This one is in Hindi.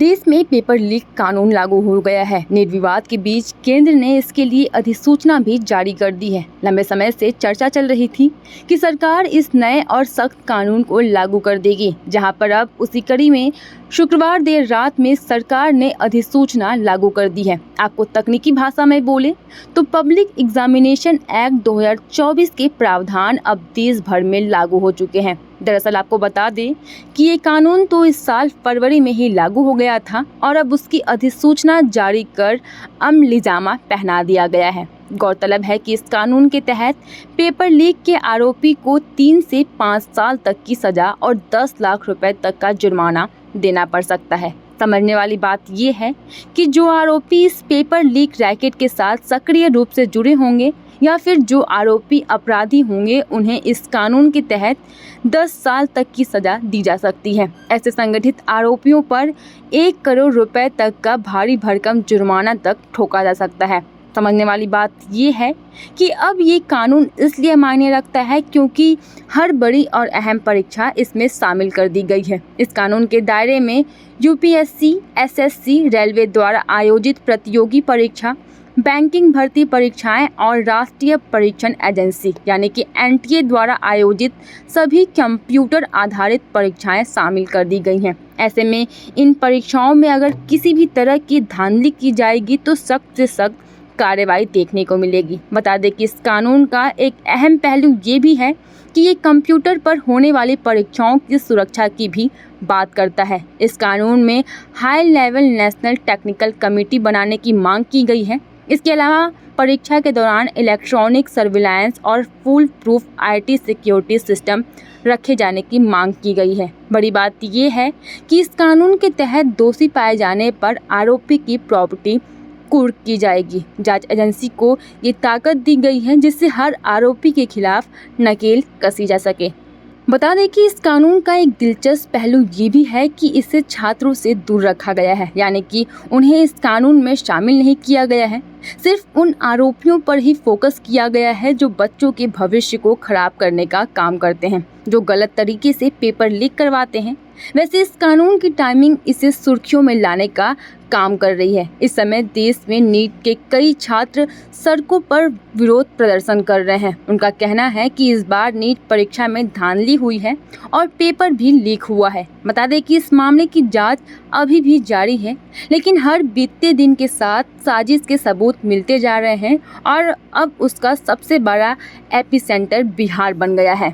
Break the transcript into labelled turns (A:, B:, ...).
A: देश में पेपर लीक कानून लागू हो गया है। नीट विवाद के बीच केंद्र ने इसके लिए अधिसूचना भी जारी कर दी है। लंबे समय से चर्चा चल रही थी कि सरकार इस नए और सख्त कानून को लागू कर देगी, जहां पर अब उसी कड़ी में शुक्रवार देर रात में सरकार ने अधिसूचना लागू कर दी है। आपको तकनीकी भाषा में बोले तो पब्लिक एग्जामिनेशन एक्ट 2024 के प्रावधान अब देश भर में लागू हो चुके हैं। दरअसल आपको बता दें कि ये कानून तो इस साल फरवरी में ही लागू हो गया था और अब उसकी अधिसूचना जारी कर अमलीजामा पहना दिया गया है। गौरतलब है कि इस कानून के तहत पेपर लीक के आरोपी को 3 से 5 साल तक की सजा और 10 लाख रुपए तक का जुर्माना देना पड़ सकता है। समझने वाली बात यह है कि जो आरोपी इस पेपर लीक रैकेट के साथ सक्रिय रूप से जुड़े होंगे या फिर जो आरोपी अपराधी होंगे, उन्हें इस कानून के तहत 10 साल तक की सजा दी जा सकती है। ऐसे संगठित आरोपियों पर 1 करोड़ रुपए तक का भारी भरकम जुर्माना तक ठोका जा सकता है। समझने वाली बात ये है कि अब ये कानून इसलिए मायने रखता है क्योंकि हर बड़ी और अहम परीक्षा इसमें शामिल कर दी गई है। इस कानून के दायरे में यूपीएससी, एसएससी, रेलवे द्वारा आयोजित प्रतियोगी परीक्षा, बैंकिंग भर्ती परीक्षाएं और राष्ट्रीय परीक्षण एजेंसी यानी कि एनटीए द्वारा आयोजित सभी कंप्यूटर आधारित परीक्षाएं शामिल कर दी गई हैं। ऐसे में इन परीक्षाओं में अगर किसी भी तरह की धांधली की जाएगी तो सख्त से सख्त कार्रवाई देखने को मिलेगी। बता दें कि इस कानून का एक अहम पहलू ये भी है कि ये कंप्यूटर पर होने वाली परीक्षाओं की सुरक्षा की भी बात करता है। इस कानून में high level national technical committee बनाने की मांग की गई है। इसके अलावा परीक्षा के दौरान इलेक्ट्रॉनिक सर्विलांस और full proof IT security system रखे जाने की मांग की गई है। बड़ी बात यह है कि इस कानून के तहत दोषी पाए जाने पर आरोपी की प्रॉपर्टी कुर्क की जाएगी। जांच एजेंसी को ये ताकत दी गई है जिससे हर आरोपी के खिलाफ नकेल कसी जा सके। बता दें कि इस कानून का एक दिलचस्प पहलू ये भी है कि इसे छात्रों से दूर रखा गया है, यानी कि उन्हें इस कानून में शामिल नहीं किया गया है। सिर्फ उन आरोपियों पर ही फोकस किया गया है जो बच्चों के भविष्य को खराब करने का काम करते हैं, जो गलत तरीके से पेपर लीक करवाते हैं। वैसे इस कानून की टाइमिंग इसे सुर्खियों में लाने का काम कर रही है। इस समय देश में नीट के कई छात्र सड़कों पर विरोध प्रदर्शन कर रहे हैं। उनका कहना है कि इस बार नीट परीक्षा में धांधली हुई है और पेपर भी लीक हुआ है। बता दें कि इस मामले की जांच अभी भी जारी है, लेकिन हर बीतते दिन के साथ साजिश के सबूत मिलते जा रहे हैं और अब उसका सबसे बड़ा एपिसेंटर बिहार बन गया है।